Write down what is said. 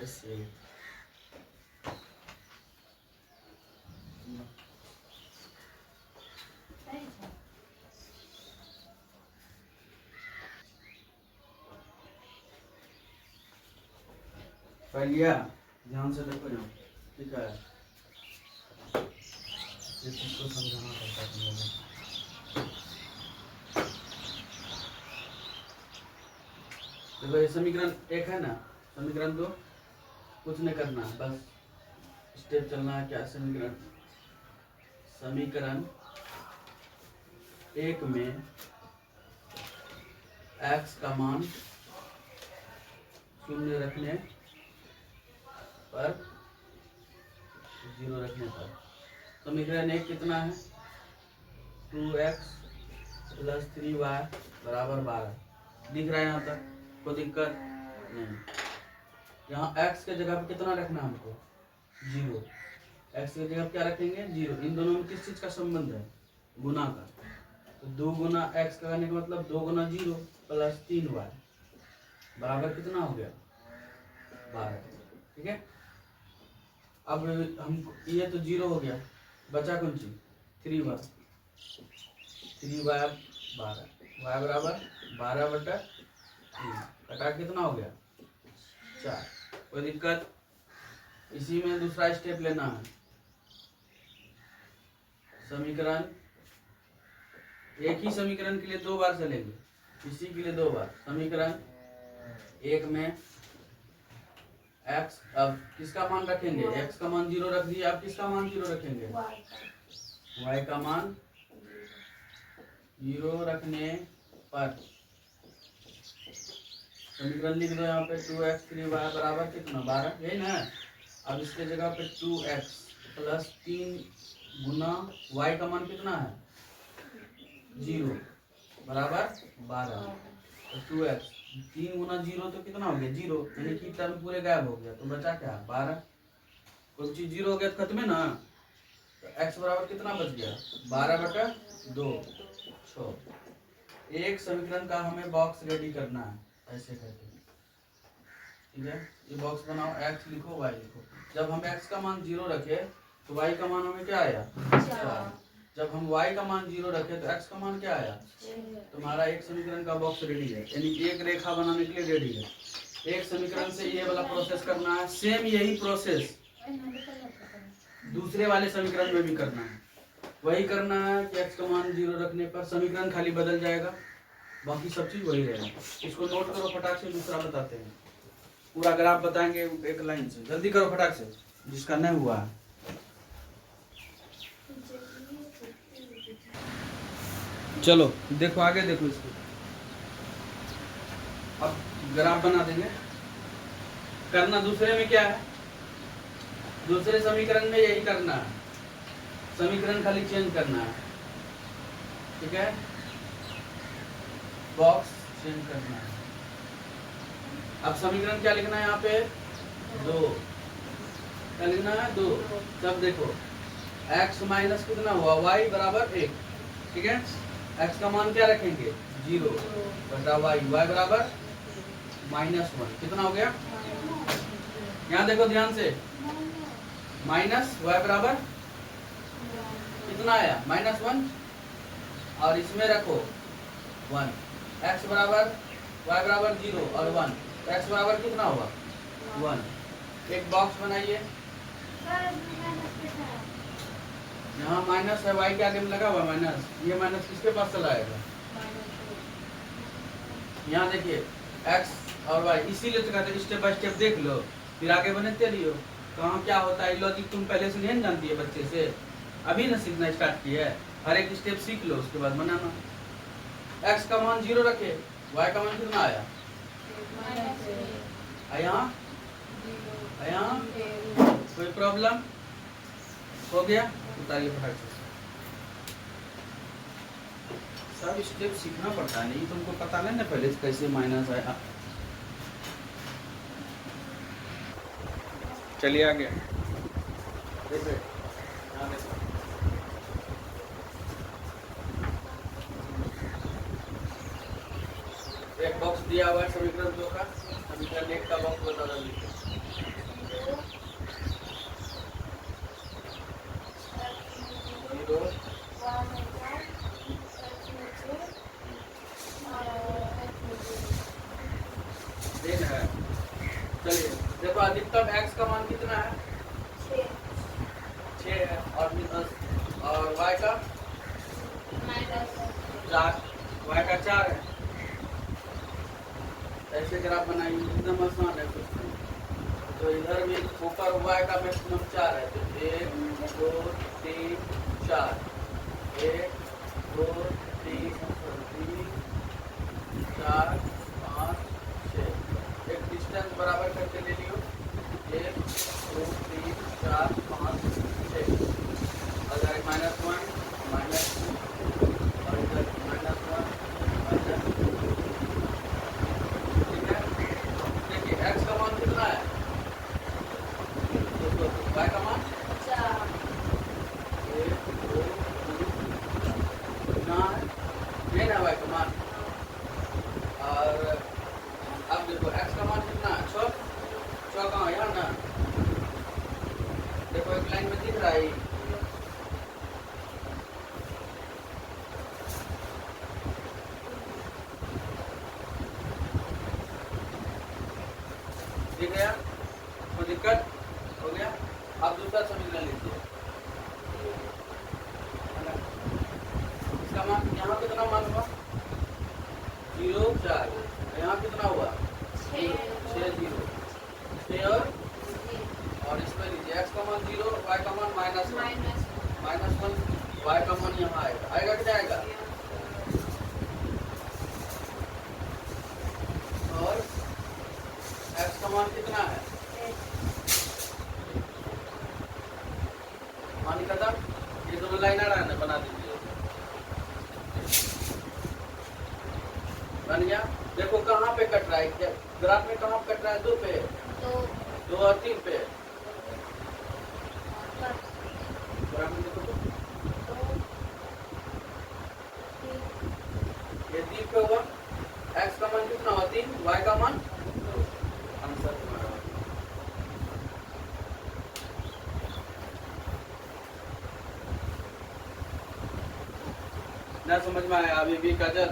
ऐसे पहलिया ध्यान से देखो यहाँ, ठीक है, ये चीज को समझाना पड़ता है तुम लोगों को। देखो ये समीकरण एक है ना, समीकरण दो कुछ नहीं करना है, बस स्टेप चलना है। क्या समीकरण, समीकरण एक में x का मान शून्य रखने पर, 0 रखने पर, समीकरण एक कितना है, 2x + 3y = 12। दिख रहा है यहाँ तक, कोई दिक्कत नहीं। यहाँ x के जगह पे कितना रखना है हमको, 0। x की जगह क्या रखेंगे, 0। इन दोनों में किस चीज का संबंध है, गुना का। तो 2 गुना x का करने का मतलब 2 गुना 0 + 3y बराबर कितना हो गया, 12। ठीक है, अब हम ये तो 0 हो गया, बचा कौन चीज, 3y। 3y 12, y बराबर 12/3, कटा कितना हो गया, 4। कोई दिक्कत, इसी में दूसरा स्टेप लेना है। समीकरण, एक ही समीकरण के लिए 2 बार चलेंगे, इसी के लिए 2 बार। समीकरण एक में x, अब किसका मान रखेंगे, x का मान 0 रख दिया, अब किसका मान 0 रखेंगे, y का मान 0 रखने पर समीकरण लिख दो यहाँ पे, 2x 3y बराबर कितना, 12, यही ना। अब इसके जगह पे 2x + 3 गुना y का मान कितना है, 0 बराबर 12। तो 2x 3 गुना 0 तो कितना हो गया, 0, यानी कि टर्म पूरे गायब हो गया, तो बचा क्या, 12। कोई चीज 0 हो गया तो खत्म है ना। तो x बराबर कितना बच गया, 12/2, 6। एक समीकरण का हमें बॉक्स रेडी करना है, ऐसे करके, ठीक है। ये बॉक्स बनाओ, x लिखो, y लिखो। जब हम x का मान 0 रखे तो y का मान हमें क्या आया, 4। जब हम y का मान 0 रखे तो x का मान क्या आया, तुम्हारा एक समीकरण का बॉक्स रेडी है, यानी एक रेखा बनाने के लिए रेडी है। एक समीकरण से ये वाला प्रोसेस करना है, सेम यही प्रोसेस दूसरे वाले समीकरण में भी करना है। वही करना है कि x का मान 0 रखने पर समीकरण खाली बदल जाएगा, बाकी सब चीज वही रहेगा। इसको नोट करो फटाक से, दूसरा बताते हैं। पूरा ग्राफ बताएंगे एक लाइन से, जल्दी करो फटाक से, जिसका नहीं हुआ है। चलो देखो आगे, देखो इसको, अब ग्राफ बना देंगे। करना दूसरे में क्या है, दूसरे समीकरण में यही करना है, समीकरण खाली चेंज करना है, ठीक है, बॉक्स चेंज करना है। अब समीकरण क्या लिखना है यहाँ पे, 2, क्या लिखना है, 2। तब देखो x माइनस कितना हुआ, y बराबर 1, ठीक है। x का मान क्या रखेंगे, 0 बटा y, y बराबर -1, कितना हो गया, यहाँ देखो ध्यान से, माइनस y बराबर कितना आया, -1, और इसमें रखो 1, x बराबर y बराबर 0 और 1, तो x बराबर कितना होगा, 1। एक बॉक्स बनाइए, यहाँ माइनस है, y के आगे में लगा हुआ माइनस, ये माइनस किसके पास चला आएगा, यहाँ देखिए x और y, इसीलिए तो कहते हैं स्टेप बाय स्टेप देख लो, फिर आगे बनते रहियो। कहाँ क्या होता है लॉजिक तुम पहले से नहीं जानती है, बच्चे से अभी ना सीखना स्टार्ट किया है, हर एक स्टेप सीख लो, उसके बाद बनाना। x का मान 0 रखे, y का मान कितना आया, यहाँ कोई प्रॉब्लम हो गया, उतारिए फटाक से। सब स्टेप सीखना पड़ता है, नहीं तुमको पता नहीं ना पहले से कैसे माइनस आया। चलिए आगे, देखिए एक बॉक्स दिया हुआ है समीकरण 2 का, समीकरण 1 का बॉक्स बता दीजिए। अधिकतम x का मान कितना है? 6 है। और y का 4, y का 4 है। ऐसे ग्राफ बनाइए, एकदम आसान है कुछ नहीं। तो इधर भी ऊपर y का मैक्सिमम 4 है, तो 1 2 3 4, 1 2 3 4 5 6। एक डिस्टेंस बराबर करके ले लियो, 1 2 3 4 5 6। अगर -1 -2 और इधर -1 -2। ठीक है, देखिए x का मान कितना है? y का मान 1 2 कितना है? ये ना y का मान। और अब देखो x का मान कितना है? 6 कहाँ है? यहाँ ना, देखो एक लाइन में दिख रहा है। दिख गया? कोई दिक्कत हो गया? अब दूसरा समीकरण लीजिए। इसका मान यहाँ कितना मान हुआ? 0 4। यहाँ कितना हुआ? 6 0 6 और इसमें लीजिए x का मान 0, y का मान -1, y का मान यहाँ आएगा। आएगा कि जाएगा? और x का मान कितना है? मान खत्म। ये दोनों लाइन आना बना दीजिए। बन गया। देखो कहाँ पे कट रहा है, ग्राफ में कहाँ पे कट रहा है? 2 पे, 2 और 3 पे। ग्राफ में देखो ये 3 पे हुआ। x का मान कितना हुआ? 3, y का मान 2। आंसर तुम्हारा ना समझ में आया? अभी भी काजल